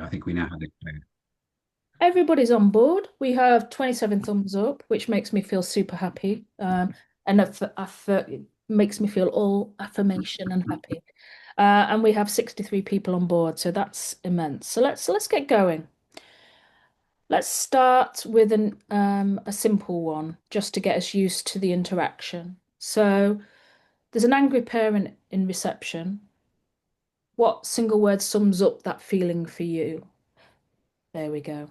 I think we know how they go. Everybody's on board. We have 27 thumbs up, which makes me feel super happy. And it makes me feel all affirmation and happy. And we have 63 people on board, so that's immense. So let's get going. Let's start with a simple one, just to get us used to the interaction. So there's an angry parent in reception. What single word sums up that feeling for you? There we go.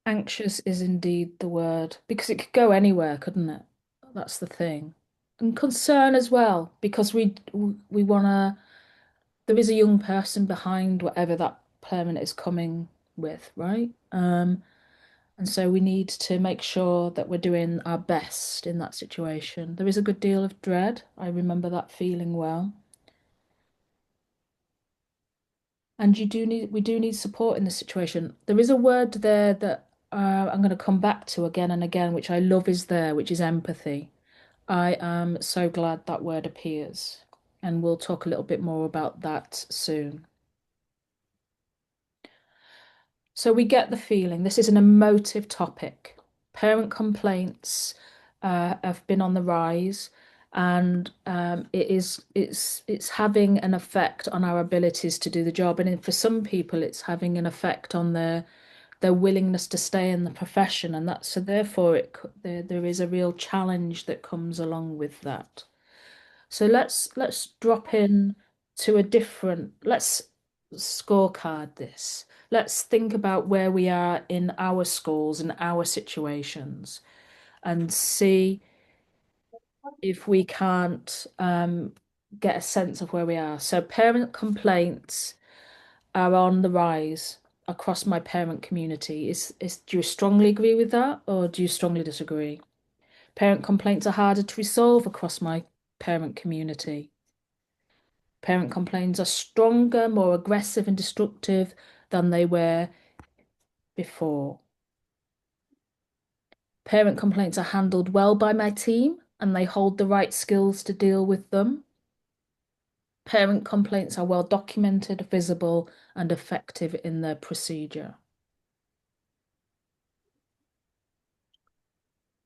Anxious is indeed the word because it could go anywhere, couldn't it? That's the thing. And concern as well because we wanna there is a young person behind whatever that parent is coming with, right? And so we need to make sure that we're doing our best in that situation. There is a good deal of dread. I remember that feeling well. And we do need support in this situation. There is a word there that I'm going to come back to again and again, which I love is there, which is empathy. I am so glad that word appears, and we'll talk a little bit more about that soon. So we get the feeling this is an emotive topic. Parent complaints have been on the rise, and it's having an effect on our abilities to do the job. And for some people, it's having an effect on their willingness to stay in the profession, and that so therefore there is a real challenge that comes along with that. So let's drop in to a different, let's scorecard this. Let's think about where we are in our schools and our situations and see if we can't get a sense of where we are. So parent complaints are on the rise across my parent community. Do you strongly agree with that or do you strongly disagree? Parent complaints are harder to resolve across my parent community. Parent complaints are stronger, more aggressive and destructive than they were before. Parent complaints are handled well by my team and they hold the right skills to deal with them. Parent complaints are well documented, visible, and effective in their procedure.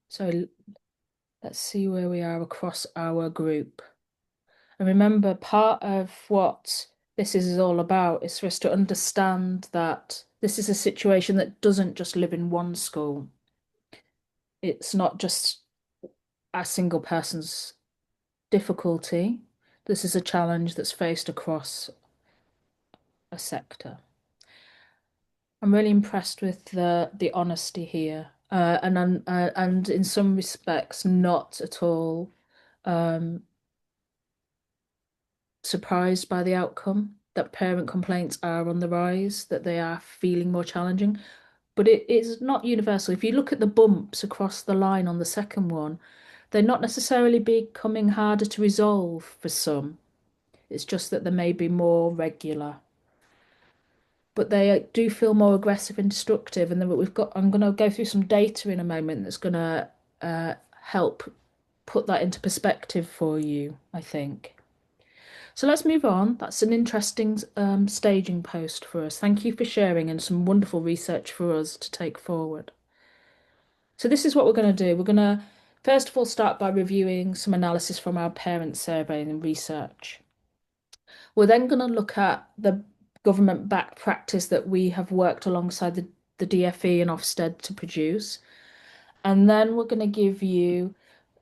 So let's see where we are across our group. And remember, part of what this is all about is for us to understand that this is a situation that doesn't just live in one school. It's not just a single person's difficulty. This is a challenge that's faced across a sector. I'm really impressed with the honesty here, and in some respects, not at all um, surprised by the outcome. That parent complaints are on the rise, that they are feeling more challenging, but it is not universal. If you look at the bumps across the line on the second one, they're not necessarily becoming harder to resolve for some. It's just that they may be more regular. But they do feel more aggressive and destructive. And then I'm going to go through some data in a moment that's going to help put that into perspective for you, I think. So let's move on. That's an interesting staging post for us. Thank you for sharing and some wonderful research for us to take forward. So this is what we're going to do. We're going to first of all start by reviewing some analysis from our parent survey and research. We're then going to look at the government backed practice that we have worked alongside the DFE and Ofsted to produce. And then we're going to give you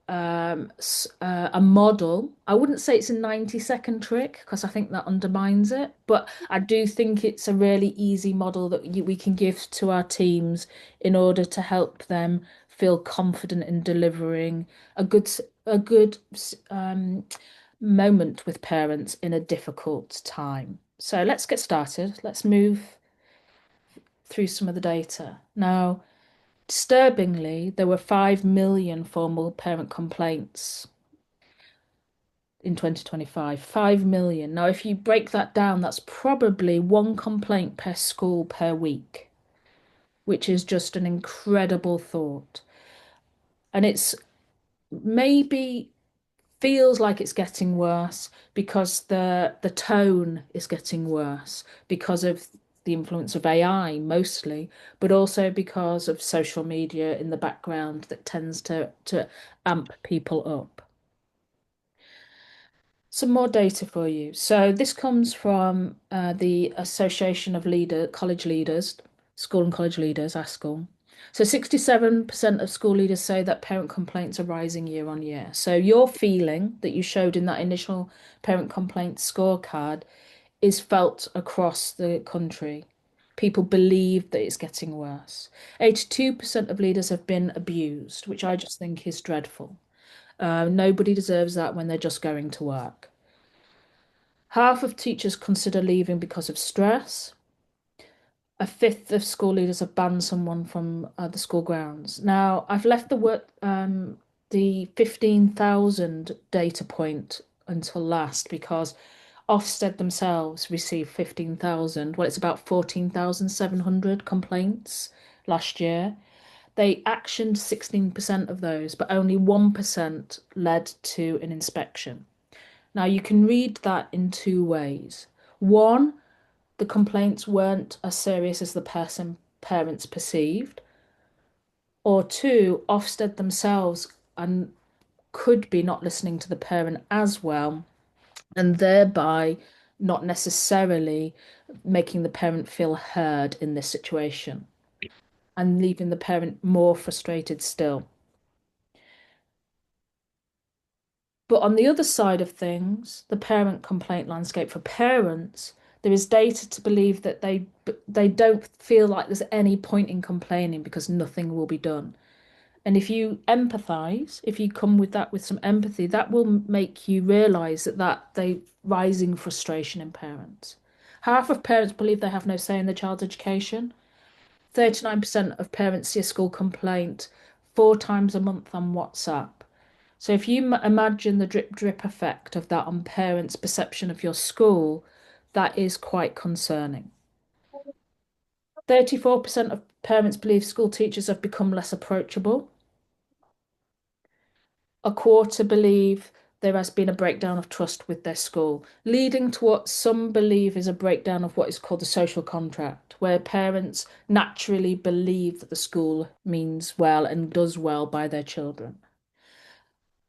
a model. I wouldn't say it's a 90-second trick because I think that undermines it, but I do think it's a really easy model that we can give to our teams in order to help them feel confident in delivering a good moment with parents in a difficult time. So let's get started. Let's move through some of the data. Now, disturbingly, there were 5 million formal parent complaints in 2025. 5 million. Now, if you break that down, that's probably one complaint per school per week, which is just an incredible thought. And it's maybe. feels like it's getting worse because the tone is getting worse because of the influence of AI mostly, but also because of social media in the background that tends to amp people up. Some more data for you. So this comes from the Association of College Leaders, School and College Leaders, ASCL. So 67% of school leaders say that parent complaints are rising year on year. So your feeling that you showed in that initial parent complaint scorecard is felt across the country. People believe that it's getting worse. 82% of leaders have been abused, which I just think is dreadful. Nobody deserves that when they're just going to work. Half of teachers consider leaving because of stress. A fifth of school leaders have banned someone from the school grounds. Now, I've left the 15,000 data point until last because Ofsted themselves received 15,000. Well, it's about 14,700 complaints last year. They actioned 16% of those, but only 1% led to an inspection. Now, you can read that in two ways. One, the complaints weren't as serious as the parents perceived. Or two, Ofsted themselves and could be not listening to the parent as well, and thereby not necessarily making the parent feel heard in this situation and leaving the parent more frustrated still. But on the other side of things, the parent complaint landscape for parents, there is data to believe that they don't feel like there's any point in complaining because nothing will be done. And if you empathize, if you come with that with some empathy, that will make you realize that they rising frustration in parents. Half of parents believe they have no say in their child's education. 39% of parents see a school complaint 4 times a month on WhatsApp. So if you imagine the drip drip effect of that on parents' perception of your school, that is quite concerning. 34% of parents believe school teachers have become less approachable. A quarter believe there has been a breakdown of trust with their school, leading to what some believe is a breakdown of what is called the social contract, where parents naturally believe that the school means well and does well by their children.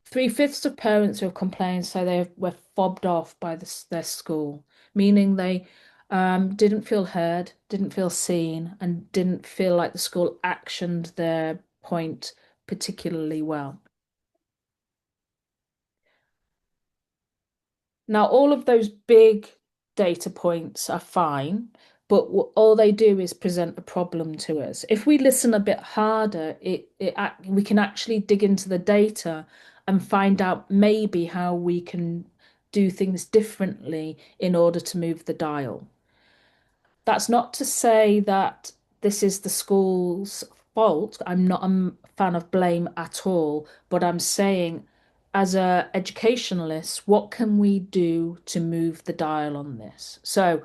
Three-fifths of parents who have complained say they were fobbed off by their school, meaning they didn't feel heard, didn't feel seen, and didn't feel like the school actioned their point particularly well. Now, all of those big data points are fine, but all they do is present a problem to us. If we listen a bit harder, we can actually dig into the data and find out maybe how we can do things differently in order to move the dial. That's not to say that this is the school's fault. I'm not a fan of blame at all, but I'm saying as a educationalist, what can we do to move the dial on this? So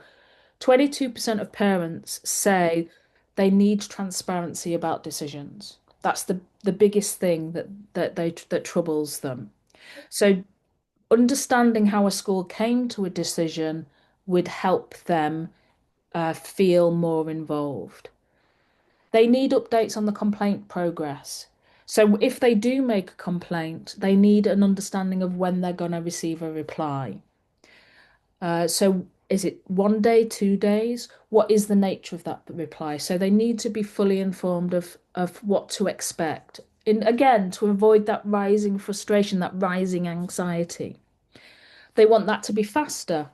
22% of parents say they need transparency about decisions. That's the biggest thing that troubles them. So understanding how a school came to a decision would help them feel more involved. They need updates on the complaint progress. So if they do make a complaint, they need an understanding of when they're going to receive a reply. So is it 1 day, 2 days? What is the nature of that reply? So they need to be fully informed of what to expect. In again, to avoid that rising frustration, that rising anxiety. They want that to be faster.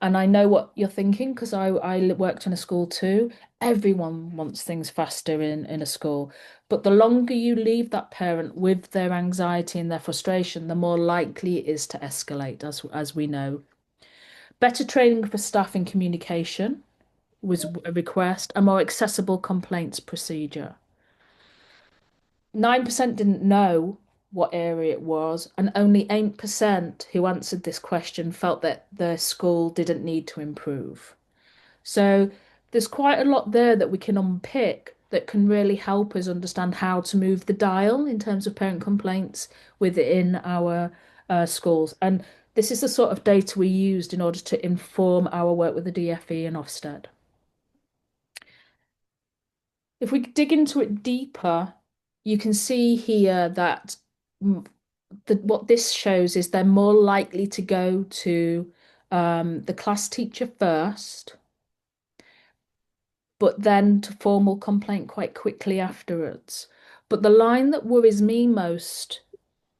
And I know what you're thinking because I worked in a school too. Everyone wants things faster in a school. But the longer you leave that parent with their anxiety and their frustration, the more likely it is to escalate, as we know. Better training for staff in communication was a request, a more accessible complaints procedure. 9% didn't know what area it was, and only 8% who answered this question felt that their school didn't need to improve. So there's quite a lot there that we can unpick that can really help us understand how to move the dial in terms of parent complaints within our schools. And this is the sort of data we used in order to inform our work with the DFE and Ofsted. If we dig into it deeper, you can see here that what this shows is they're more likely to go to the class teacher first, but then to formal complaint quite quickly afterwards. But the line that worries me most,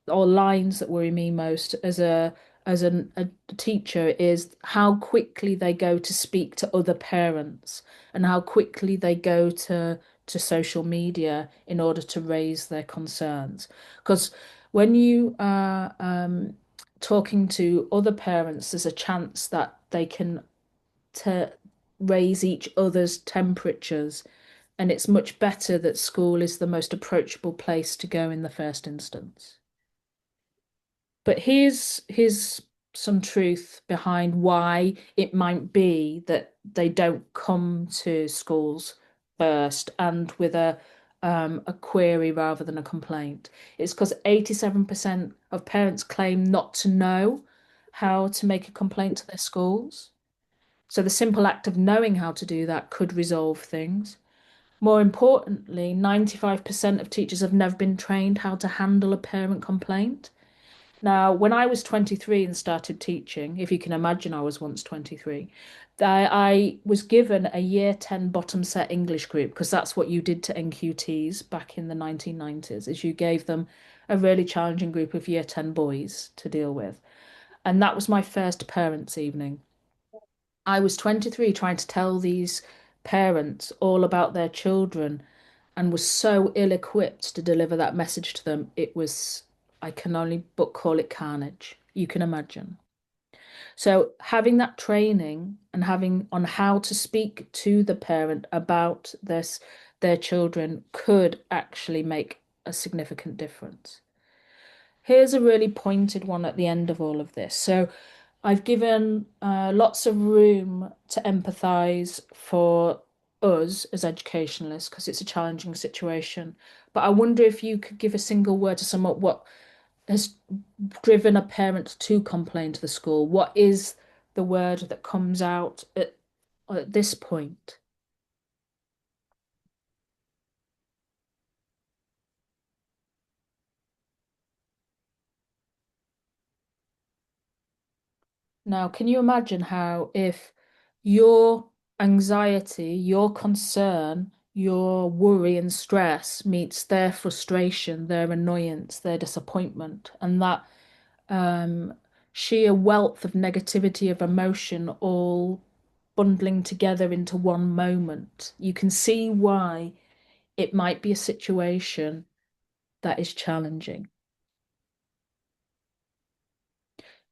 or lines that worry me most as a teacher, is how quickly they go to speak to other parents and how quickly they go to social media in order to raise their concerns. Because when you are talking to other parents, there's a chance that they can to raise each other's temperatures, and it's much better that school is the most approachable place to go in the first instance. But here's some truth behind why it might be that they don't come to schools first and with a query rather than a complaint. It's because 87% of parents claim not to know how to make a complaint to their schools. So the simple act of knowing how to do that could resolve things. More importantly, 95% of teachers have never been trained how to handle a parent complaint. Now, when I was 23 and started teaching, if you can imagine, I was once 23, I was given a year 10 bottom set English group because that's what you did to NQTs back in the 1990s, is you gave them a really challenging group of year 10 boys to deal with. And that was my first parents' evening. I was 23 trying to tell these parents all about their children and was so ill-equipped to deliver that message to them. It was, I can only but call it carnage. You can imagine. So having that training and having on how to speak to the parent about this, their children could actually make a significant difference. Here's a really pointed one at the end of all of this. So I've given lots of room to empathise for us as educationalists because it's a challenging situation. But I wonder if you could give a single word to sum up what has driven a parent to complain to the school. What is the word that comes out at this point? Now, can you imagine how if your anxiety, your concern, your worry and stress meets their frustration, their annoyance, their disappointment, and that um, sheer wealth of negativity of emotion all bundling together into one moment, you can see why it might be a situation that is challenging.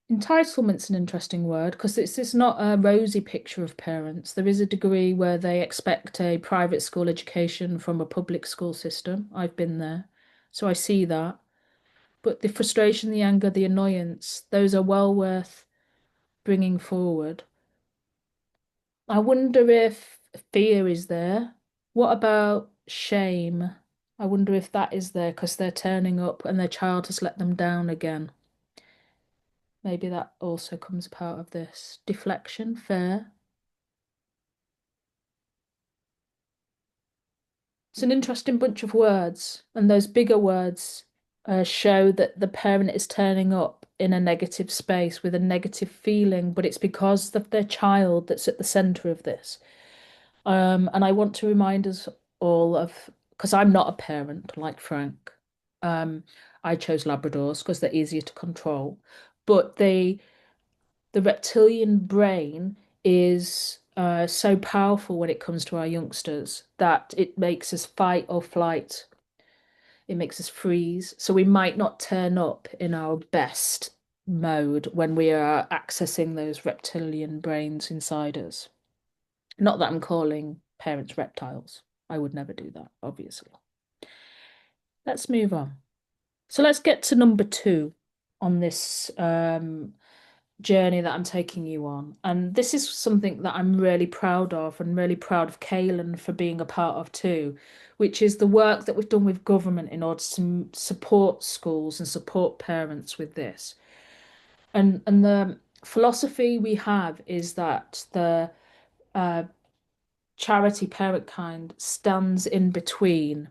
Entitlement's an interesting word because it's not a rosy picture of parents. There is a degree where they expect a private school education from a public school system. I've been there, so I see that. But the frustration, the anger, the annoyance, those are well worth bringing forward. I wonder if fear is there. What about shame? I wonder if that is there because they're turning up and their child has let them down again. Maybe that also comes part of this. Deflection, fair. It's an interesting bunch of words, and those bigger words show that the parent is turning up in a negative space with a negative feeling, but it's because of their child that's at the center of this. And I want to remind us all of, because I'm not a parent like Frank. Um, I chose Labradors because they're easier to control, but the reptilian brain is so powerful when it comes to our youngsters that it makes us fight or flight. It makes us freeze. So we might not turn up in our best mode when we are accessing those reptilian brains inside us. Not that I'm calling parents reptiles. I would never do that, obviously. Let's move on. So let's get to number two on this journey that I'm taking you on. And this is something that I'm really proud of and really proud of Kaylin for being a part of too, which is the work that we've done with government in order to support schools and support parents with this. And the philosophy we have is that the uh, charity Parent Kind stands in between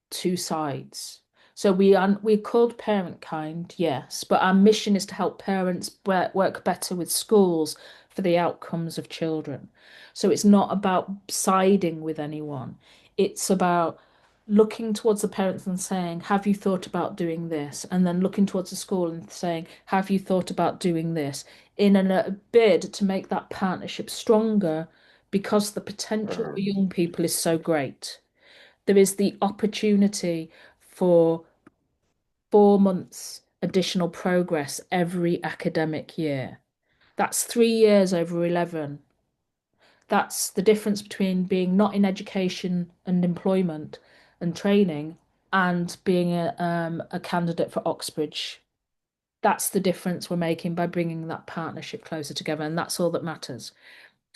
two sides. So we're called Parent Kind, yes, but our mission is to help parents work better with schools for the outcomes of children. So it's not about siding with anyone. It's about looking towards the parents and saying, "Have you thought about doing this?" And then looking towards the school and saying, "Have you thought about doing this?" In a bid to make that partnership stronger because the potential for young people is so great. There is the opportunity for 4 months additional progress every academic year. That's 3 years over 11. That's the difference between being not in education and employment and training and being a candidate for Oxbridge. That's the difference we're making by bringing that partnership closer together, and that's all that matters.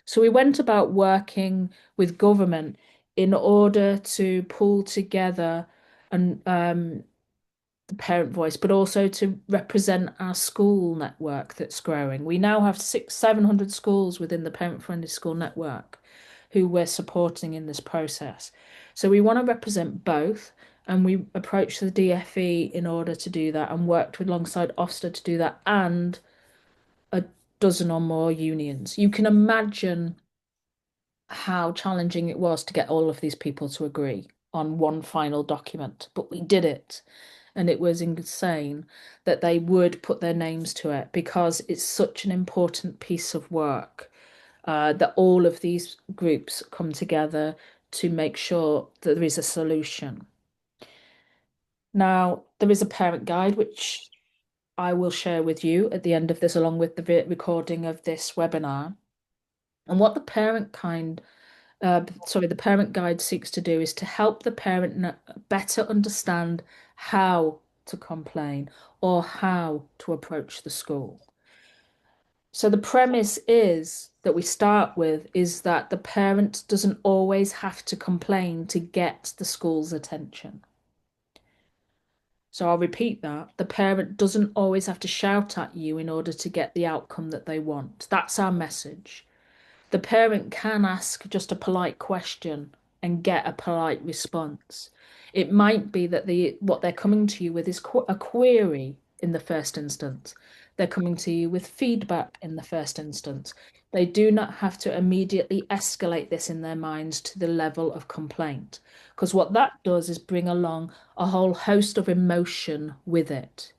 So we went about working with government in order to pull together and the parent voice, but also to represent our school network that's growing. We now have 700 schools within the parent-friendly school network who we're supporting in this process. So we want to represent both, and we approached the DFE in order to do that and worked alongside Ofsted to do that and a dozen or more unions. You can imagine how challenging it was to get all of these people to agree on one final document, but we did it. And it was insane that they would put their names to it because it's such an important piece of work that all of these groups come together to make sure that there is a solution. Now, there is a parent guide which I will share with you at the end of this, along with the recording of this webinar. And what the parent guide seeks to do is to help the parent better understand how to complain or how to approach the school. So the premise is that we start with is that the parent doesn't always have to complain to get the school's attention. So I'll repeat that. The parent doesn't always have to shout at you in order to get the outcome that they want. That's our message. The parent can ask just a polite question and get a polite response. It might be that what they're coming to you with is a query in the first instance. They're coming to you with feedback in the first instance. They do not have to immediately escalate this in their minds to the level of complaint, because what that does is bring along a whole host of emotion with it.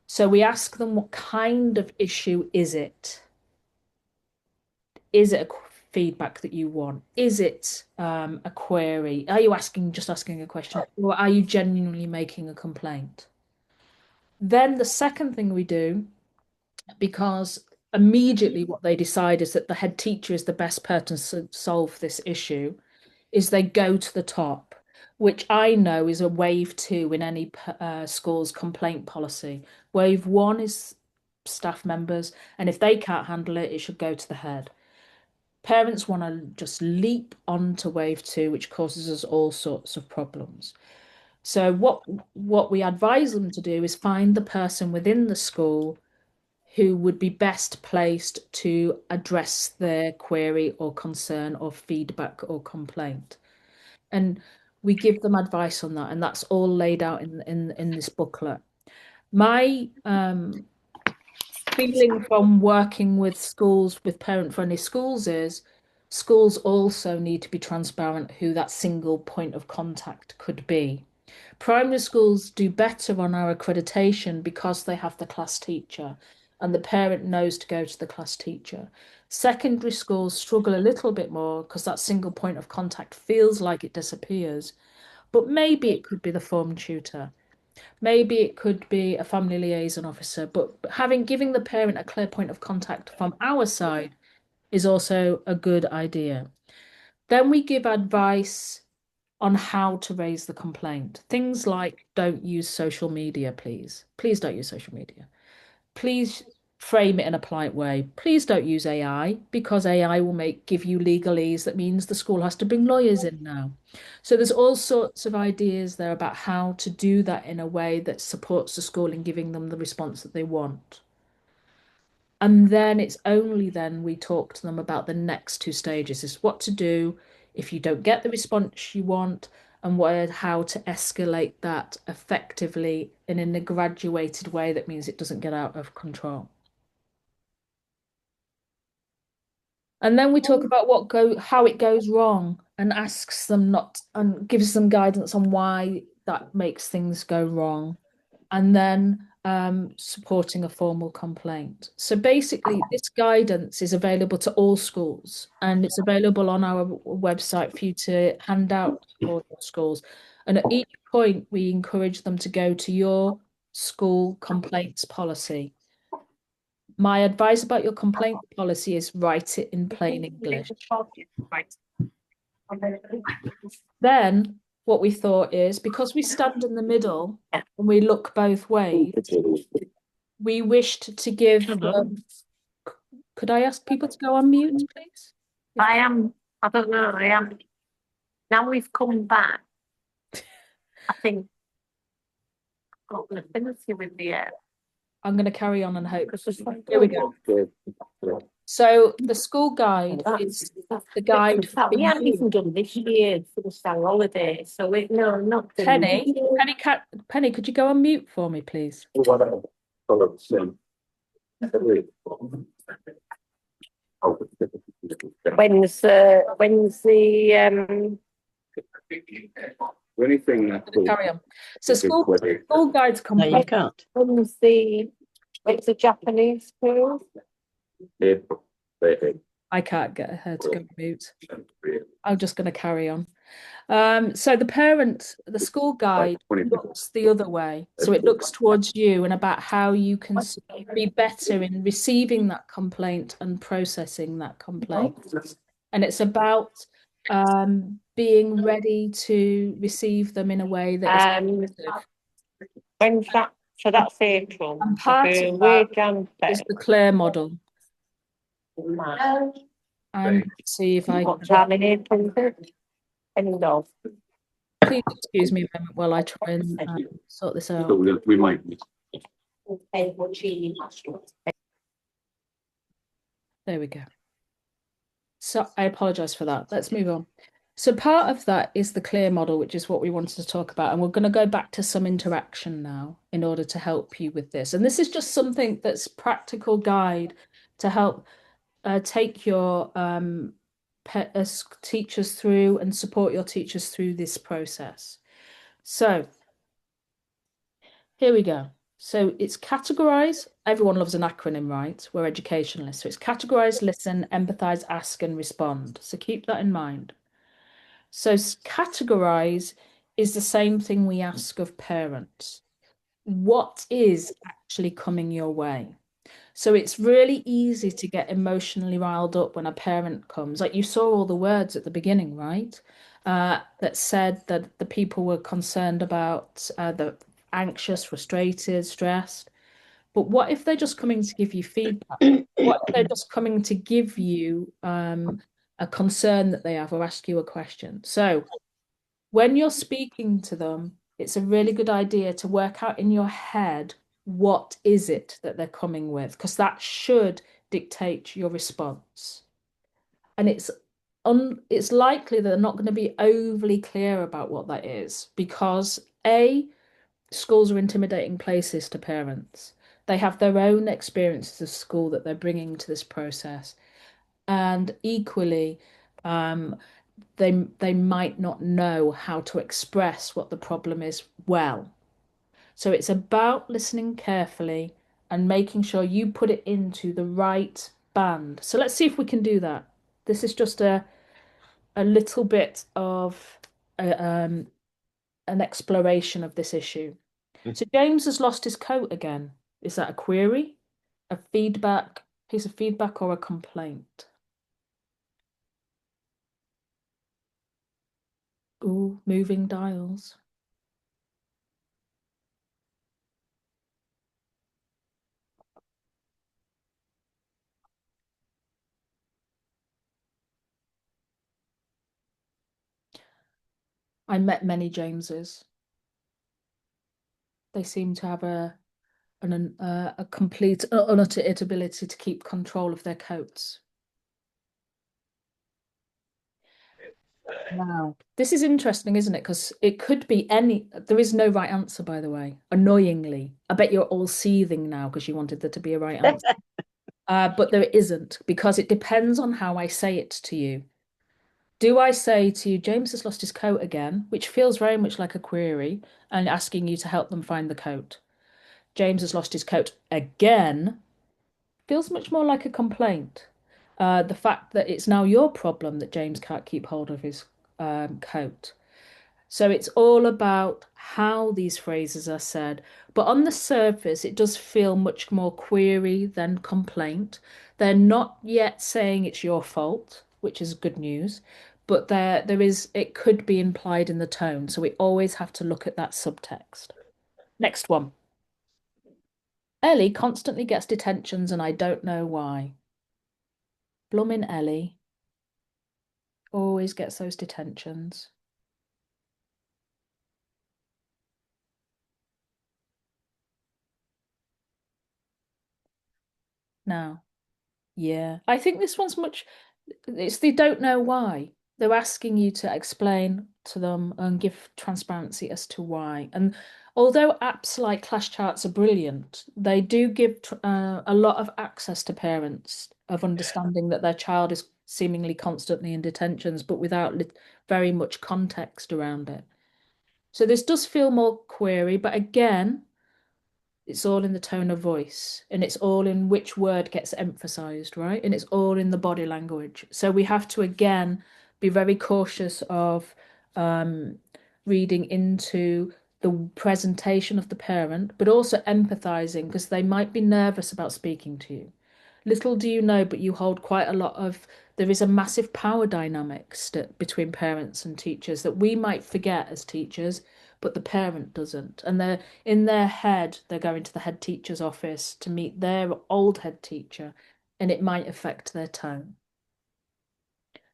So we ask them, what kind of issue is it? Is it a feedback that you want? Is it a query? Are you just asking a question, or are you genuinely making a complaint? Then the second thing we do, because immediately what they decide is that the head teacher is the best person to solve this issue, is they go to the top, which I know is a wave two in any school's complaint policy. Wave one is staff members, and if they can't handle it, it should go to the head. Parents want to just leap onto wave two, which causes us all sorts of problems. So what we advise them to do is find the person within the school who would be best placed to address their query or concern or feedback or complaint. And we give them advice on that, and that's all laid out in this booklet. My feeling from working with schools, with parent-friendly schools, is schools also need to be transparent who that single point of contact could be. Primary schools do better on our accreditation because they have the class teacher and the parent knows to go to the class teacher. Secondary schools struggle a little bit more because that single point of contact feels like it disappears, but maybe it could be the form tutor. Maybe it could be a family liaison officer, but giving the parent a clear point of contact from our side is also a good idea. Then we give advice on how to raise the complaint. Things like don't use social media, please. Please don't use social media. Please frame it in a polite way. Please don't use AI because AI will give you legalese. That means the school has to bring lawyers in now. So there's all sorts of ideas there about how to do that in a way that supports the school in giving them the response that they want. And then it's only then we talk to them about the next two stages, is what to do if you don't get the response you want and how to escalate that effectively and in a graduated way that means it doesn't get out of control. And then we talk about how it goes wrong and asks them not and gives them guidance on why that makes things go wrong. And then supporting a formal complaint. So basically, this guidance is available to all schools and it's available on our website for you to hand out to all your schools. And at each point, we encourage them to go to your school complaints policy. My advice about your complaint policy is write it in plain English. Then what we thought is because we stand in the middle and we look both ways, we wished to give could I ask people to go on mute, please? I don't know, I am. Now we've come back. I think I've got an affinity with the air. I'm going to carry on and hope. Here we go. So the school guide is the guide for We haven't you. even done this year for the summer holiday, so not Penny, could you go on mute for me, please? When's the Anything that Carry on. So school guides No, you complaint. can't. when's the Japanese school? I can't get her to go on mute. I'm just going to carry on. So the school guide looks the other way. So it looks towards you and about how you can be better in receiving that complaint and processing that complaint. And it's about being ready to receive them in a way that is positive. When's that? So that's April. And part of that is the Clare model. And see if I What time in April? End of. please excuse me a moment while I try and sort this out. We might. There we go. So I apologize for that. Let's move on. So part of that is the Clear model, which is what we wanted to talk about. And we're going to go back to some interaction now in order to help you with this. And this is just something that's practical guide to help take your teachers through and support your teachers through this process. So here we go. So it's categorize. Everyone loves an acronym, right? We're educationalists. So it's categorize, listen, empathize, ask, and respond. So keep that in mind. So categorize is the same thing we ask of parents. What is actually coming your way? So it's really easy to get emotionally riled up when a parent comes. Like you saw all the words at the beginning, right? That said that the people were concerned about the anxious, frustrated, stressed. But what if they're just coming to give you feedback? What if they're just coming to give you a concern that they have or ask you a question? So when you're speaking to them, it's a really good idea to work out in your head what is it that they're coming with, because that should dictate your response. And it's likely that they're not going to be overly clear about what that is because A, schools are intimidating places to parents. They have their own experiences of school that they're bringing to this process. And equally, they might not know how to express what the problem is well. So it's about listening carefully and making sure you put it into the right band. So let's see if we can do that. This is just a little bit of an exploration of this issue. So James has lost his coat again. Is that a query, a piece of feedback, or a complaint? Ooh, moving dials. I met many Jameses. They seem to have a complete, unuttered ability to keep control of their coats. Wow. This is interesting, isn't it? Because it could be any, there is no right answer, by the way, annoyingly. I bet you're all seething now because you wanted there to be a right answer. But there isn't because it depends on how I say it to you. Do I say to you, James has lost his coat again, which feels very much like a query and asking you to help them find the coat? James has lost his coat again feels much more like a complaint. The fact that it's now your problem that James can't keep hold of his coat. So it's all about how these phrases are said. But on the surface, it does feel much more query than complaint. They're not yet saying it's your fault, which is good news, but there is it could be implied in the tone. So we always have to look at that subtext. Next one. Ellie constantly gets detentions and I don't know why. Bloomin' Ellie always gets those detentions. Now, yeah, I think this one's much, it's they don't know why. They're asking you to explain to them and give transparency as to why. And although apps like Clash Charts are brilliant, they do give a lot of access to parents of understanding that their child is seemingly constantly in detentions, but without very much context around it. So this does feel more query, but again, it's all in the tone of voice and it's all in which word gets emphasized, right? And it's all in the body language. So we have to again be very cautious of um, reading into the presentation of the parent, but also empathizing because they might be nervous about speaking to you. Little do you know, but you hold quite a lot of, there is a massive power dynamic between parents and teachers that we might forget as teachers, but the parent doesn't. And they're in their head, they're going to the head teacher's office to meet their old head teacher, and it might affect their tone.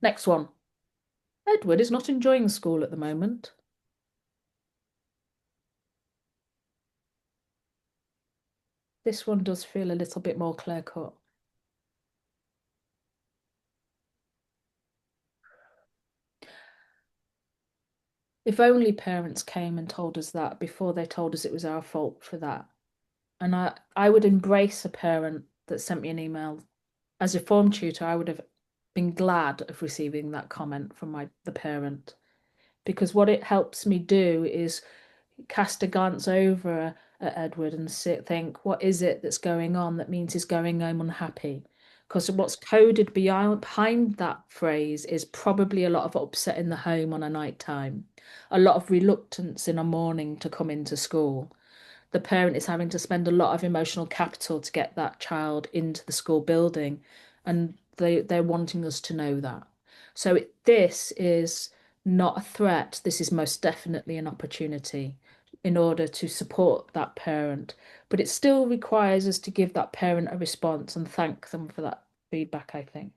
Next one. Edward is not enjoying school at the moment. This one does feel a little bit more clear cut. If only parents came and told us that before they told us it was our fault for that. And I would embrace a parent that sent me an email. As a form tutor, I would have been glad of receiving that comment from the parent because what it helps me do is cast a glance over at Edward and think, what is it that's going on that means he's going home unhappy? Because what's coded behind that phrase is probably a lot of upset in the home on a night time, a lot of reluctance in a morning to come into school. The parent is having to spend a lot of emotional capital to get that child into the school building, and they're wanting us to know that. So this is not a threat. This is most definitely an opportunity in order to support that parent. But it still requires us to give that parent a response and thank them for that feedback, I think.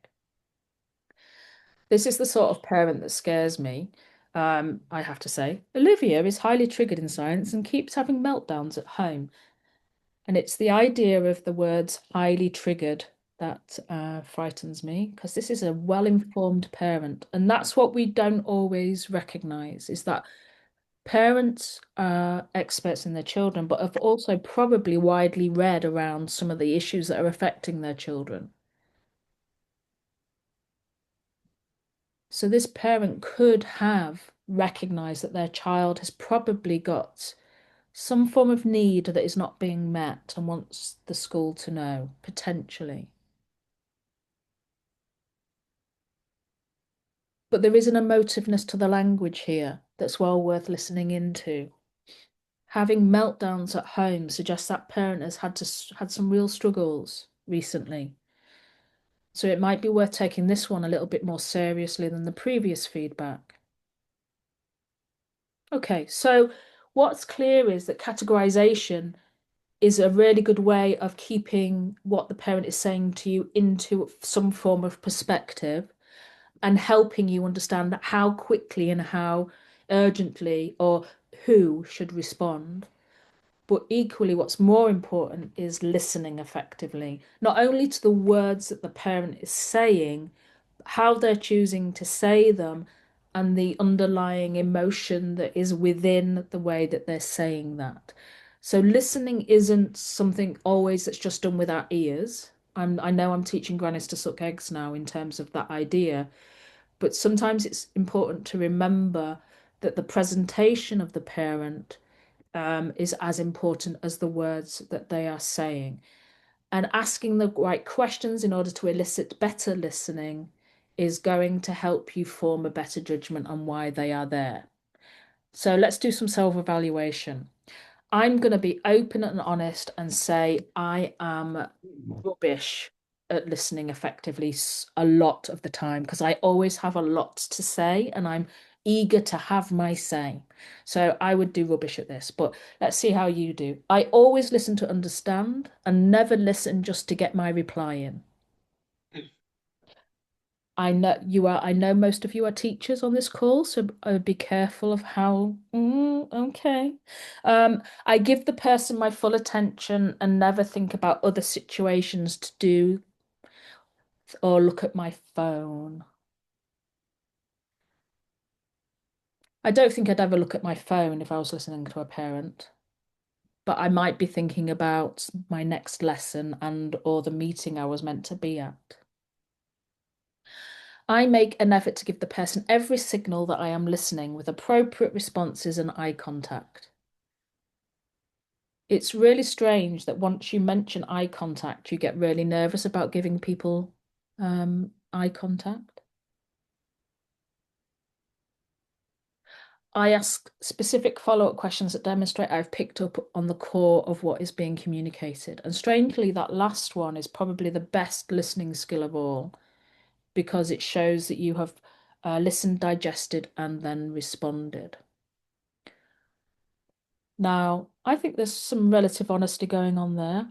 This is the sort of parent that scares me, I have to say. Olivia is highly triggered in science and keeps having meltdowns at home. And it's the idea of the words highly triggered that frightens me because this is a well-informed parent. And that's what we don't always recognize is that parents are experts in their children, but have also probably widely read around some of the issues that are affecting their children. So this parent could have recognized that their child has probably got some form of need that is not being met and wants the school to know, potentially. But there is an emotiveness to the language here that's well worth listening into. Having meltdowns at home suggests that parent has had some real struggles recently. So it might be worth taking this one a little bit more seriously than the previous feedback. Okay, so what's clear is that categorization is a really good way of keeping what the parent is saying to you into some form of perspective and helping you understand how quickly and how urgently or who should respond. But equally, what's more important is listening effectively, not only to the words that the parent is saying, how they're choosing to say them, and the underlying emotion that is within the way that they're saying that. So listening isn't something always that's just done with our ears. I know I'm teaching grannies to suck eggs now in terms of that idea, but sometimes it's important to remember that the presentation of the parent is as important as the words that they are saying. And asking the right questions in order to elicit better listening is going to help you form a better judgment on why they are there. So let's do some self-evaluation. I'm going to be open and honest and say I am rubbish at listening effectively a lot of the time because I always have a lot to say and I'm eager to have my say. So I would do rubbish at this, but let's see how you do. I always listen to understand and never listen just to get my reply in. I know most of you are teachers on this call, so be careful of how, okay. I give the person my full attention and never think about other situations to do or look at my phone. I don't think I'd ever look at my phone if I was listening to a parent, but I might be thinking about my next lesson and or the meeting I was meant to be at. I make an effort to give the person every signal that I am listening with appropriate responses and eye contact. It's really strange that once you mention eye contact, you get really nervous about giving people eye contact. I ask specific follow-up questions that demonstrate I've picked up on the core of what is being communicated. And strangely, that last one is probably the best listening skill of all because it shows that you have listened, digested, and then responded. Now, I think there's some relative honesty going on there.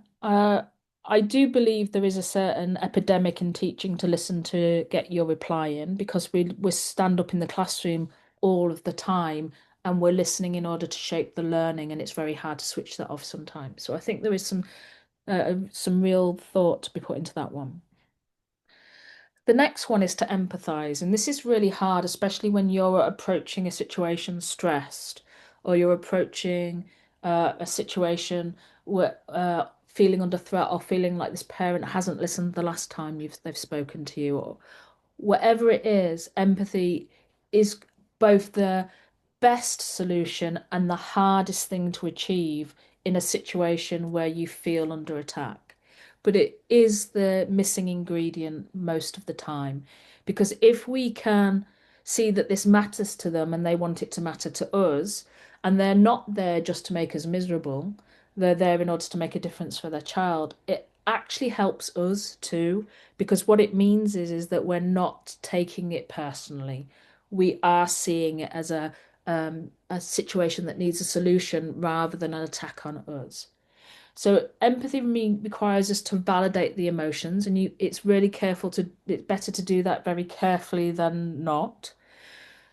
I do believe there is a certain epidemic in teaching to listen to get your reply in because we stand up in the classroom all of the time and we're listening in order to shape the learning, and it's very hard to switch that off sometimes. So I think there is some real thought to be put into that one. The next one is to empathize, and this is really hard, especially when you're approaching a situation stressed or you're approaching a situation where feeling under threat or feeling like this parent hasn't listened the last time they've spoken to you or whatever it is, empathy is both the best solution and the hardest thing to achieve in a situation where you feel under attack. But it is the missing ingredient most of the time. Because if we can see that this matters to them and they want it to matter to us, and they're not there just to make us miserable, they're there in order to make a difference for their child, it actually helps us too, because what it means is that we're not taking it personally. We are seeing it as a situation that needs a solution rather than an attack on us. So empathy requires us to validate the emotions, and it's really careful to it's better to do that very carefully than not.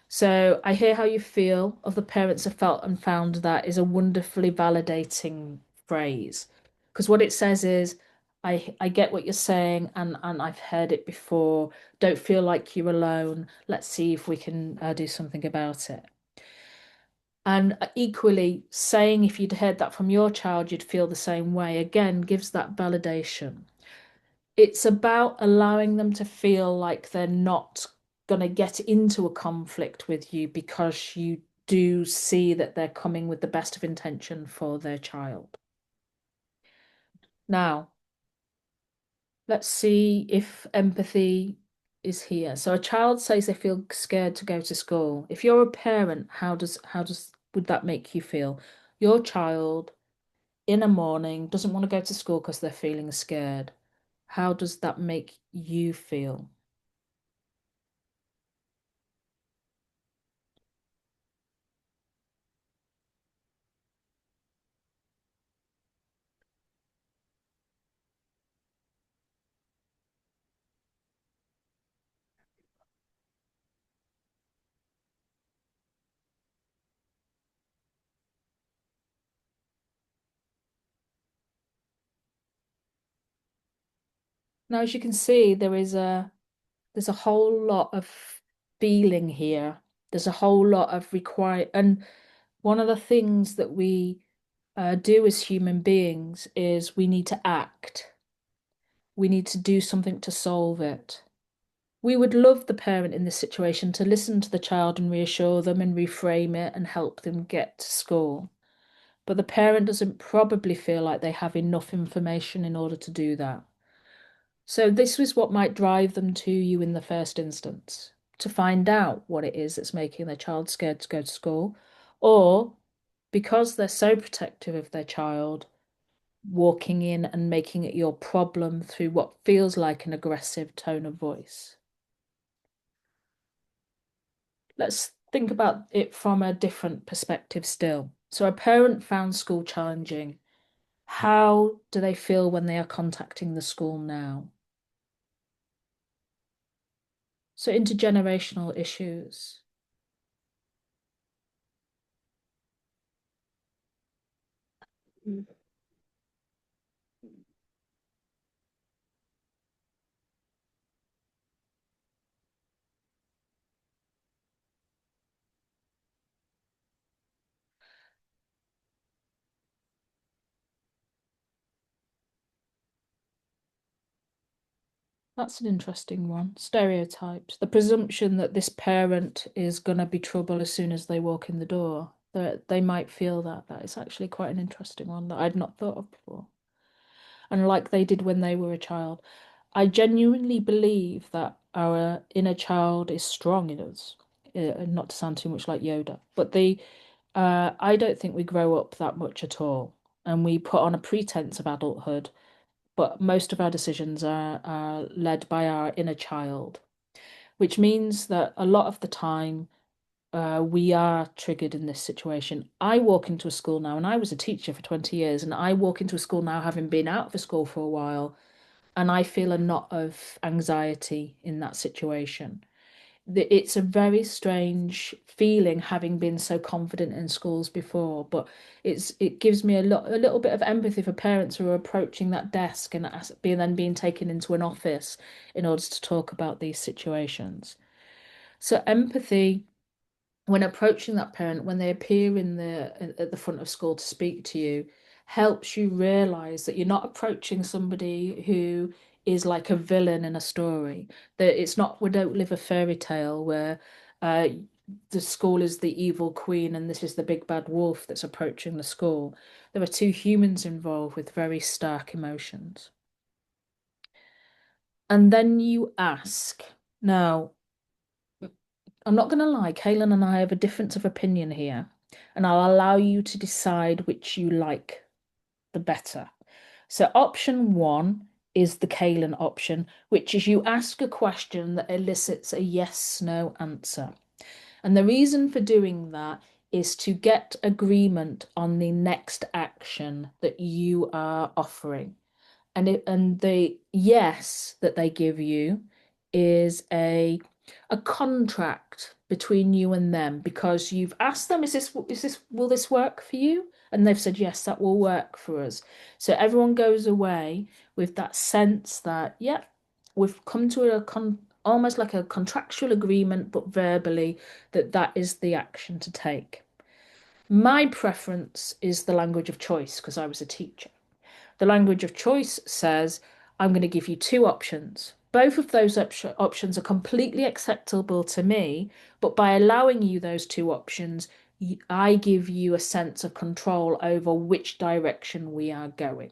So I hear how you feel of the parents have felt and found that is a wonderfully validating phrase. Because what it says is, I get what you're saying and I've heard it before. Don't feel like you're alone. Let's see if we can do something about it. And equally, saying if you'd heard that from your child, you'd feel the same way, again, gives that validation. It's about allowing them to feel like they're not going to get into a conflict with you because you do see that they're coming with the best of intention for their child. Now, let's see if empathy is here. So a child says they feel scared to go to school. If you're a parent, how does would that make you feel? Your child in a morning doesn't want to go to school because they're feeling scared. How does that make you feel? Now, as you can see, there's a whole lot of feeling here. There's a whole lot of require, and one of the things that we do as human beings is we need to act. We need to do something to solve it. We would love the parent in this situation to listen to the child and reassure them and reframe it and help them get to school. But the parent doesn't probably feel like they have enough information in order to do that. So this was what might drive them to you in the first instance, to find out what it is that's making their child scared to go to school, or because they're so protective of their child, walking in and making it your problem through what feels like an aggressive tone of voice. Let's think about it from a different perspective still. So a parent found school challenging. How do they feel when they are contacting the school now? So intergenerational issues. Mm. That's an interesting one. Stereotypes. The presumption that this parent is going to be trouble as soon as they walk in the door. They might feel that. That is actually quite an interesting one that I'd not thought of before. And like they did when they were a child. I genuinely believe that our inner child is strong in us. Not to sound too much like Yoda, but I don't think we grow up that much at all. And we put on a pretense of adulthood, but most of our decisions are led by our inner child, which means that a lot of the time we are triggered in this situation. I walk into a school now, and I was a teacher for 20 years, and I walk into a school now having been out of a school for a while, and I feel a knot of anxiety in that situation. It's a very strange feeling having been so confident in schools before, but it gives me a little bit of empathy for parents who are approaching that desk and being taken into an office in order to talk about these situations. So empathy when approaching that parent, when they appear at the front of school to speak to you, helps you realize that you're not approaching somebody who is like a villain in a story. That it's not, we don't live a fairy tale where uh, the school is the evil queen and this is the big bad wolf that's approaching the school. There are two humans involved with very stark emotions. And then you ask, now, I'm not going to lie, Kaylin and I have a difference of opinion here, and I'll allow you to decide which you like the better. So, option one is the Kaylin option, which is you ask a question that elicits a yes no answer. And the reason for doing that is to get agreement on the next action that you are offering. And the yes that they give you is a contract between you and them because you've asked them, is this will this work for you? And they've said, yes, that will work for us. So everyone goes away with that sense that, yeah, we've come to almost like a contractual agreement, but verbally, that is the action to take. My preference is the language of choice because I was a teacher. The language of choice says, I'm going to give you two options. Both of those options are completely acceptable to me, but by allowing you those two options, I give you a sense of control over which direction we are going.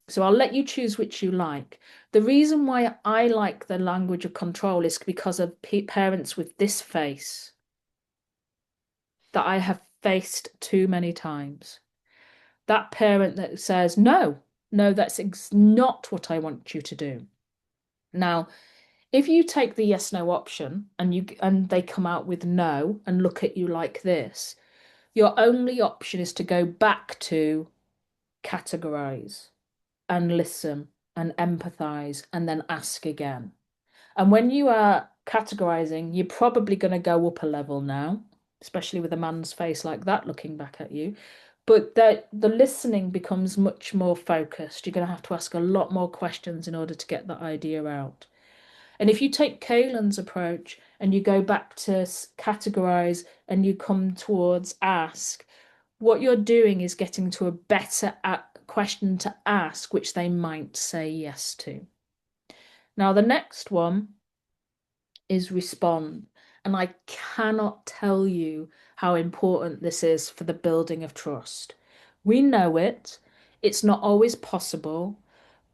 So I'll let you choose which you like. The reason why I like the language of control is because of parents with this face that I have faced too many times. That parent that says, no, no, that's not what I want you to do. Now, if you take the yes no option and they come out with no and look at you like this, your only option is to go back to categorize and listen and empathize and then ask again. And when you are categorizing, you're probably going to go up a level now, especially with a man's face like that looking back at you. but the listening becomes much more focused. You're going to have to ask a lot more questions in order to get that idea out. And if you take Kalen's approach and you go back to categorize and you come towards ask, what you're doing is getting to a better question to ask, which they might say yes to. Now, the next one is respond. And I cannot tell you how important this is for the building of trust. We know it, it's not always possible,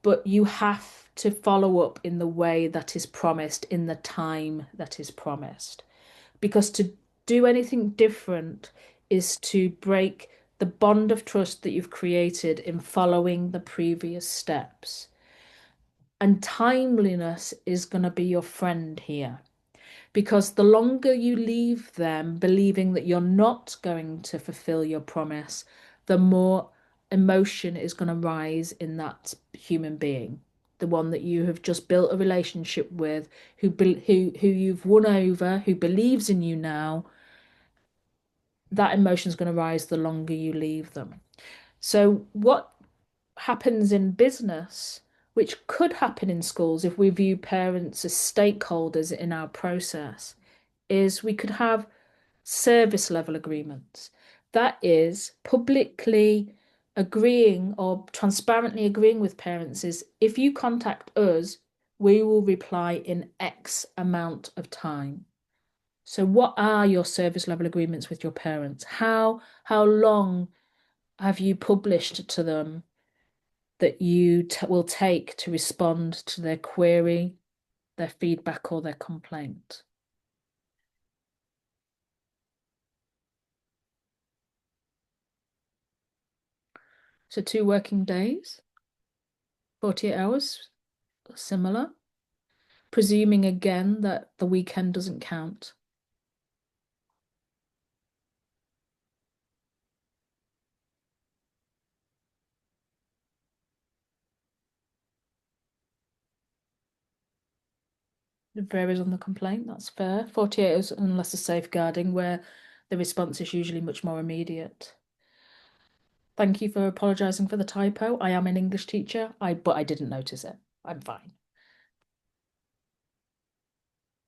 but you have to follow up in the way that is promised, in the time that is promised. Because to do anything different is to break the bond of trust that you've created in following the previous steps. And timeliness is going to be your friend here. Because the longer you leave them believing that you're not going to fulfill your promise, the more emotion is going to rise in that human being, the one that you have just built a relationship with, who you've won over, who believes in you now. That emotion is going to rise the longer you leave them. So what happens in business, which could happen in schools if we view parents as stakeholders in our process, is we could have service level agreements. That is publicly agreeing or transparently agreeing with parents is if you contact us, we will reply in X amount of time. So what are your service level agreements with your parents? How long have you published to them that you will take to respond to their query, their feedback, or their complaint? So 2 working days, 48 hours, similar. Presuming again that the weekend doesn't count. It varies on the complaint, that's fair. 48 hours unless a safeguarding where the response is usually much more immediate. Thank you for apologising for the typo. I am an English teacher, but I didn't notice it. I'm fine.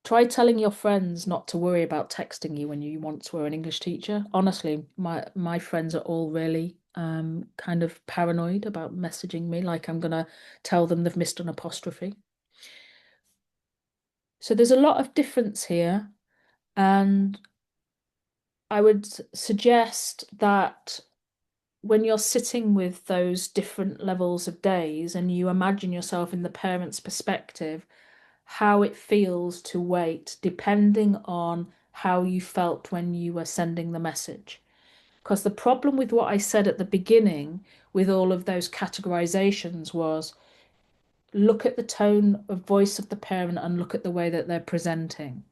Try telling your friends not to worry about texting you when you once were an English teacher. Honestly, my friends are all really kind of paranoid about messaging me, like I'm gonna tell them they've missed an apostrophe. So there's a lot of difference here, and I would suggest that when you're sitting with those different levels of days and you imagine yourself in the parent's perspective, how it feels to wait, depending on how you felt when you were sending the message. Because the problem with what I said at the beginning, with all of those categorizations, was look at the tone of voice of the parent and look at the way that they're presenting.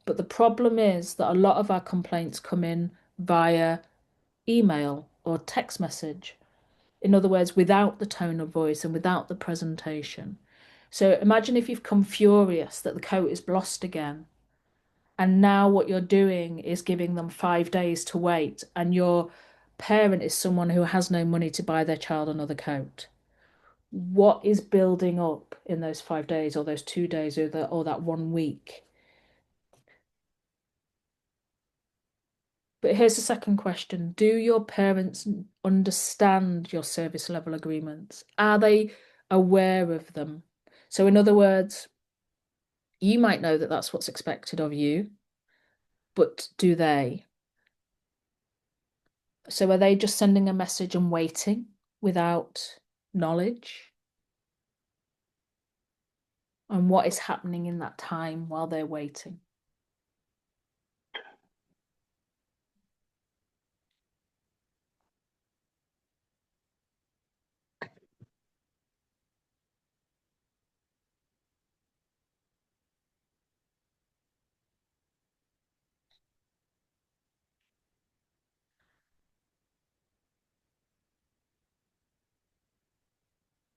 But the problem is that a lot of our complaints come in via email or text message. In other words, without the tone of voice and without the presentation. So imagine if you've come furious that the coat is lost again. And now what you're doing is giving them 5 days to wait, and your parent is someone who has no money to buy their child another coat. What is building up in those 5 days or those 2 days or that 1 week? But here's the second question. Do your parents understand your service level agreements? Are they aware of them? So in other words, you might know that that's what's expected of you, but do they? So are they just sending a message and waiting without knowledge on what is happening in that time while they're waiting?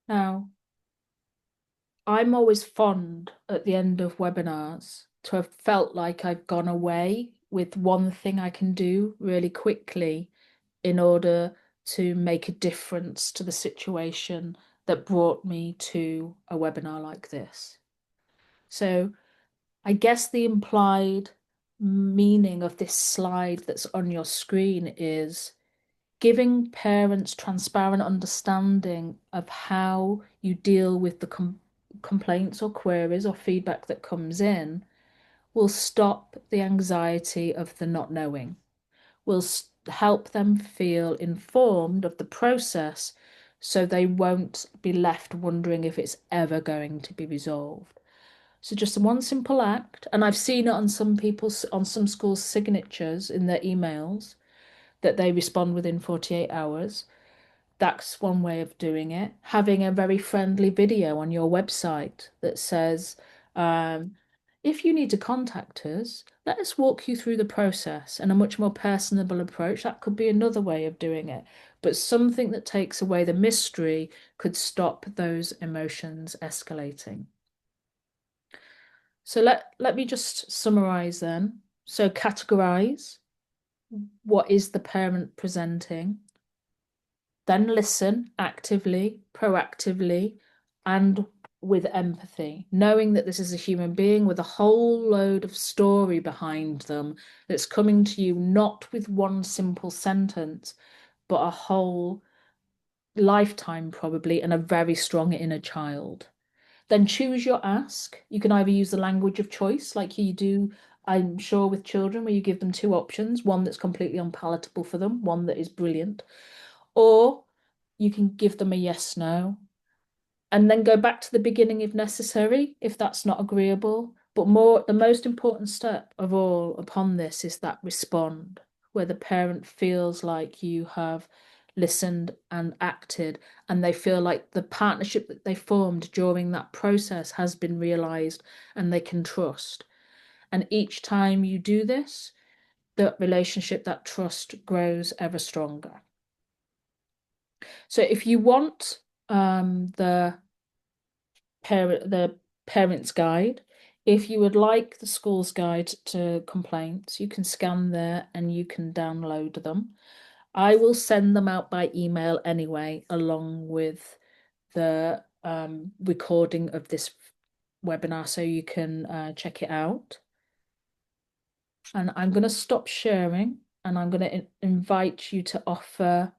Now, I'm always fond at the end of webinars to have felt like I've gone away with one thing I can do really quickly in order to make a difference to the situation that brought me to a webinar like this. So I guess the implied meaning of this slide that's on your screen is giving parents transparent understanding of how you deal with the complaints or queries or feedback that comes in will stop the anxiety of the not knowing, will help them feel informed of the process so they won't be left wondering if it's ever going to be resolved. So just one simple act, and I've seen it on some people's, on some schools' signatures in their emails that they respond within 48 hours. That's one way of doing it. Having a very friendly video on your website that says, um, if you need to contact us, let us walk you through the process, and a much more personable approach. That could be another way of doing it. But something that takes away the mystery could stop those emotions escalating. So let me just summarize then. So categorize, what is the parent presenting? Then listen actively, proactively, and with empathy, knowing that this is a human being with a whole load of story behind them that's coming to you not with one simple sentence, but a whole lifetime probably, and a very strong inner child. Then choose your ask. You can either use the language of choice, like you do, I'm sure, with children, where you give them two options, one that's completely unpalatable for them, one that is brilliant, or you can give them a yes, no, and then go back to the beginning if necessary, if that's not agreeable. But more, the most important step of all upon this is that respond, where the parent feels like you have listened and acted, and they feel like the partnership that they formed during that process has been realized and they can trust. And each time you do this, the relationship, that trust grows ever stronger. So if you want the parent's guide, if you would like the school's guide to complaints, you can scan there and you can download them. I will send them out by email anyway, along with the recording of this webinar, so you can check it out. And I'm going to stop sharing, and I'm going to invite you to offer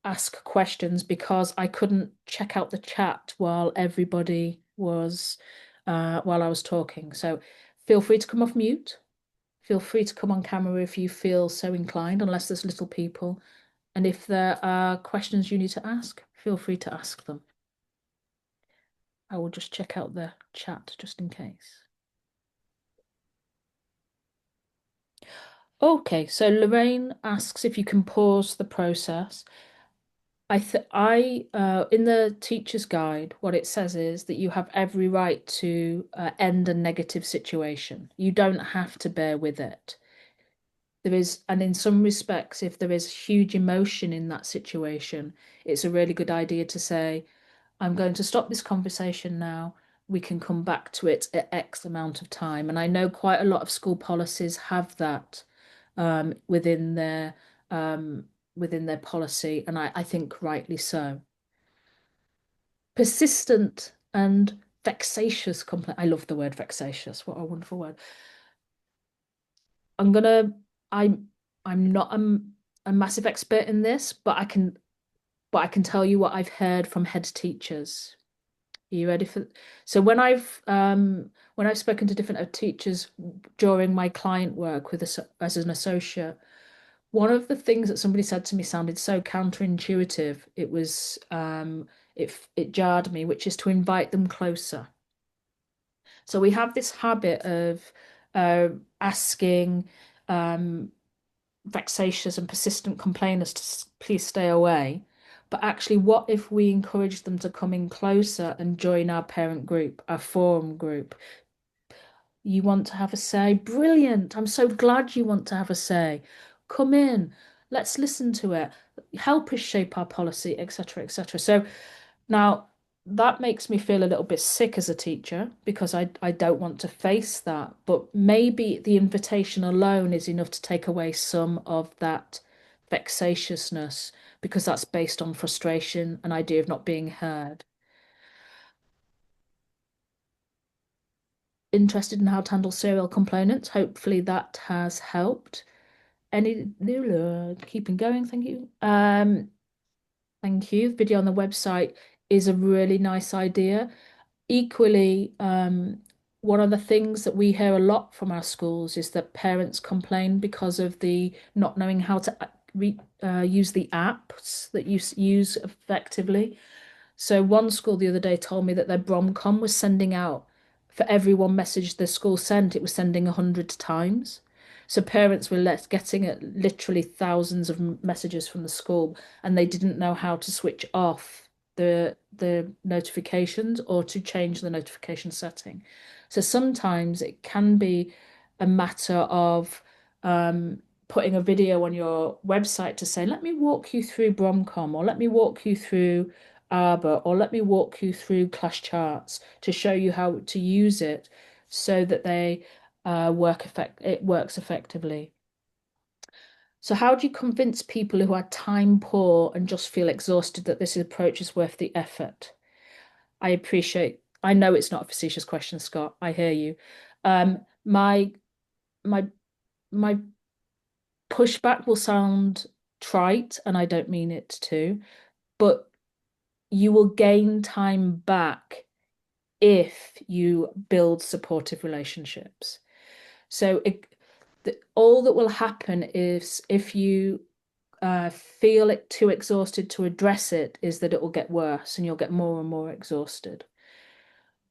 ask questions, because I couldn't check out the chat while everybody was while I was talking. So feel free to come off mute. Feel free to come on camera if you feel so inclined, unless there's little people. And if there are questions you need to ask, feel free to ask them. I will just check out the chat just in case. Okay, so Lorraine asks if you can pause the process. In the teacher's guide, what it says is that you have every right to end a negative situation. You don't have to bear with it. There is, and in some respects, if there is huge emotion in that situation, it's a really good idea to say, I'm going to stop this conversation now. We can come back to it at X amount of time. And I know quite a lot of school policies have that um, within their um, within their policy, and I think rightly so. Persistent and vexatious complaint. I love the word vexatious. What a wonderful word. I'm gonna. I'm. I'm not a massive expert in this, but I can tell you what I've heard from head teachers. Are you ready for? So when I've spoken to different teachers during my client work with as an associate, one of the things that somebody said to me sounded so counterintuitive. It jarred me, which is to invite them closer. So we have this habit of asking vexatious and persistent complainers to please stay away. But actually, what if we encourage them to come in closer and join our parent group, our forum group? You want to have a say? Brilliant. I'm so glad you want to have a say. Come in. Let's listen to it. Help us shape our policy, etc., etc. So now that makes me feel a little bit sick as a teacher, because I don't want to face that. But maybe the invitation alone is enough to take away some of that vexatiousness, because that's based on frustration, an idea of not being heard. Interested in how to handle serial complainants. Hopefully that has helped. Any keeping going, thank you. Thank you. The video on the website is a really nice idea. Equally, one of the things that we hear a lot from our schools is that parents complain because of the not knowing how to use the apps that you use effectively. So one school the other day told me that their Bromcom was sending out, for every one message the school sent, it was sending 100 times. So parents were getting literally thousands of messages from the school, and they didn't know how to switch off the notifications or to change the notification setting. So sometimes it can be a matter of putting a video on your website to say, let me walk you through Bromcom, or let me walk you through Arbor, or let me walk you through Class to show you how to use it so that it works effectively. So how do you convince people who are time poor and just feel exhausted that this approach is worth the effort? I know it's not a facetious question, Scott. I hear you. My my my pushback will sound trite, and I don't mean it to, but you will gain time back if you build supportive relationships. So all that will happen is if you feel it too exhausted to address it, is that it will get worse and you'll get more and more exhausted.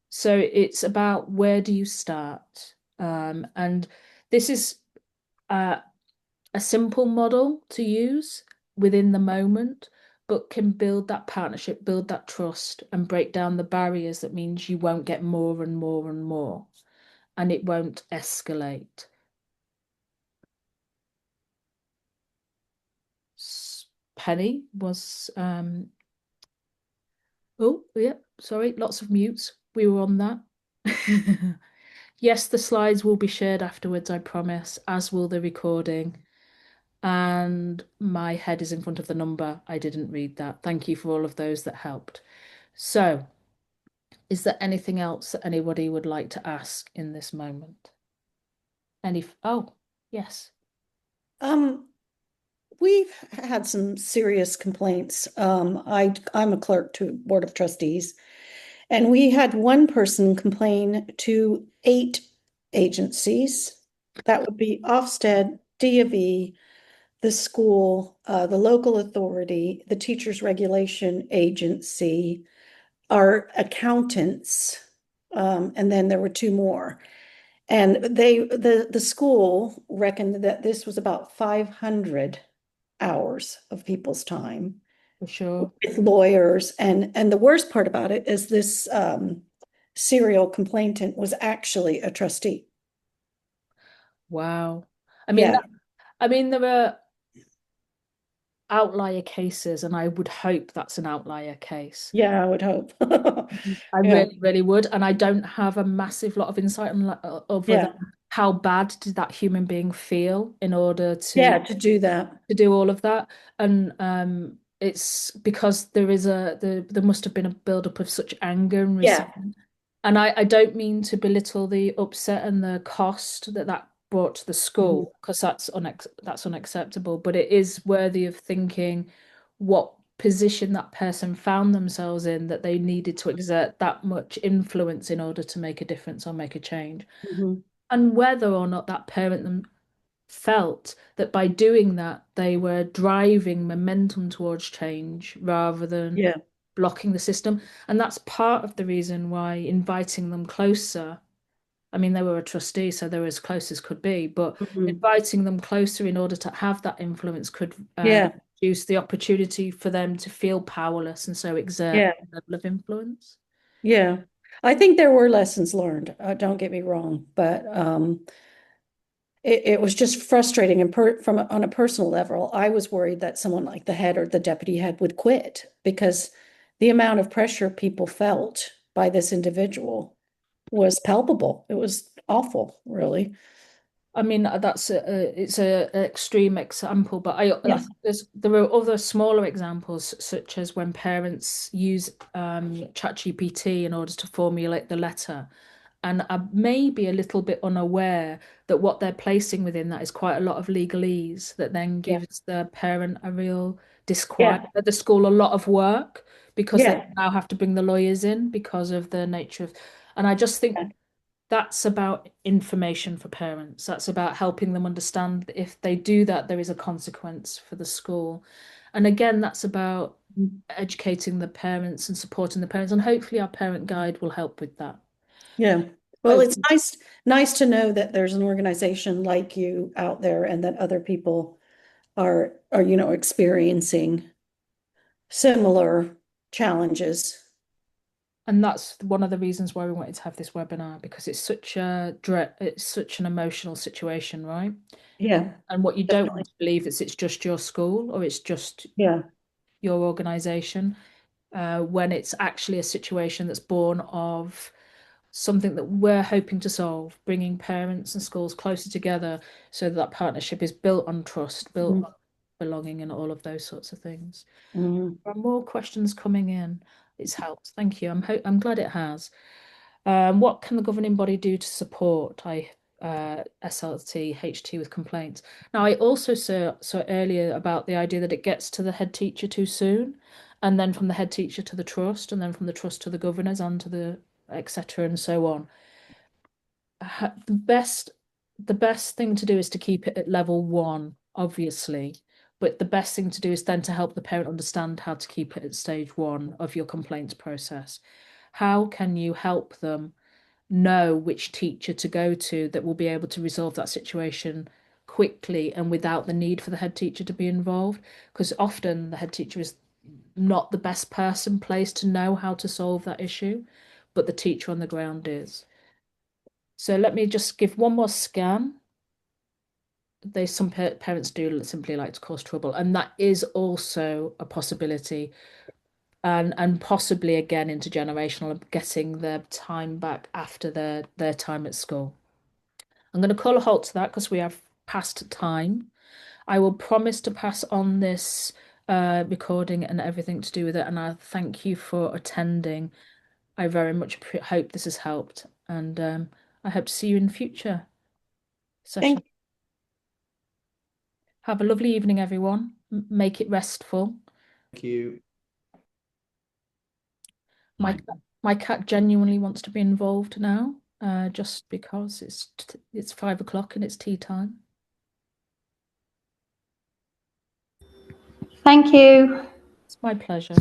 So it's about, where do you start? And this is a simple model to use within the moment, but can build that partnership, build that trust, and break down the barriers that means you won't get more and more and more, and it won't escalate. Penny was, oh, yeah, sorry, lots of mutes. We were on that. Yes, the slides will be shared afterwards, I promise, as will the recording. And my head is in front of the number. I didn't read that. Thank you for all of those that helped. So, is there anything else that anybody would like to ask in this moment? Oh, yes. We've had some serious complaints. I'm a clerk to Board of Trustees, and we had one person complain to 8 agencies. That would be Ofsted, D of E, the school, the local authority, the Teachers Regulation Agency, our accountants, and then there were 2 more. And the school reckoned that this was about 500 hours of people's time For sure. with lawyers. And the worst part about it is this serial complainant was actually a trustee. Wow. Yeah. I mean, there are outlier cases, and I would hope that's an outlier case. Yeah, I would hope. I Yeah. really, really would. And I don't have a massive lot of insight on other Yeah. than how bad did that human being feel in order Yeah, to do that. to do all of that. And it's because there must have been a buildup of such anger and Yeah. resentment. And I don't mean to belittle the upset and the cost that brought to the school, because that's unacceptable. But it is worthy of thinking what position that person found themselves in, that they needed to exert that much influence in order to make a difference or make a change. Mhm. And whether or not that parent them felt that by doing that they were driving momentum towards change rather than Yeah. blocking the system. And that's part of the reason why inviting them closer. I mean, they were a trustee, so they were as close as could be, but Mhm. inviting them closer in order to have that influence could Yeah. reduce the opportunity for them to feel powerless and so exert Yeah. a level of influence. Yeah. I think there were lessons learned. Don't get me wrong, but it was just frustrating. And on a personal level, I was worried that someone like the head or the deputy head would quit, because the amount of pressure people felt by this individual was palpable. It was awful, really. I mean, it's an extreme example, but I Yeah. think there are other smaller examples, such as when parents use ChatGPT in order to formulate the letter, and are maybe a little bit unaware that what they're placing within that is quite a lot of legalese that then Yeah. gives the parent a real Yeah. disquiet, the school a lot of work because they Yeah. now have to bring the lawyers in because of the nature of, and I just think Yeah. that's about information for parents. That's about helping them understand that if they do that, there is a consequence for the school. And again, that's about educating the parents and supporting the parents. And hopefully, our parent guide will help with that. Yeah. Well, it's Hopefully. nice to know that there's an organization like you out there and that other people are, experiencing similar challenges. And that's one of the reasons why we wanted to have this webinar, because it's such an emotional situation, right? Yeah, And what you don't definitely. want to believe is it's just your school or it's just Yeah. your organization, when it's actually a situation that's born of something that we're hoping to solve, bringing parents and schools closer together so that partnership is built on trust, built Mhm. on belonging, and all of those sorts of things. Mhm. There are more questions coming in. It's helped. Thank you. I'm glad it has. What can the governing body do to support SLT HT with complaints? Now, I also saw earlier about the idea that it gets to the head teacher too soon, and then from the head teacher to the trust, and then from the trust to the governors and to the etc. and so on. The best thing to do is to keep it at level 1, obviously, but the best thing to do is then to help the parent understand how to keep it at stage 1 of your complaints process. How can you help them know which teacher to go to that will be able to resolve that situation quickly and without the need for the head teacher to be involved? Because often the head teacher is not the best person placed to know how to solve that issue, but the teacher on the ground is. So let me just give one more scan. Some parents do simply like to cause trouble, and that is also a possibility, and possibly again intergenerational of getting their time back after their time at school. I'm going to call a halt to that because we have passed time. I will promise to pass on this recording and everything to do with it, and I thank you for attending. I very much hope this has helped, and I hope to see you in future sessions. Thank Have a lovely evening, everyone. Make it restful. Thank you. My cat genuinely wants to be involved now, just because it's 5 o'clock and it's tea time. Thank you. It's my pleasure.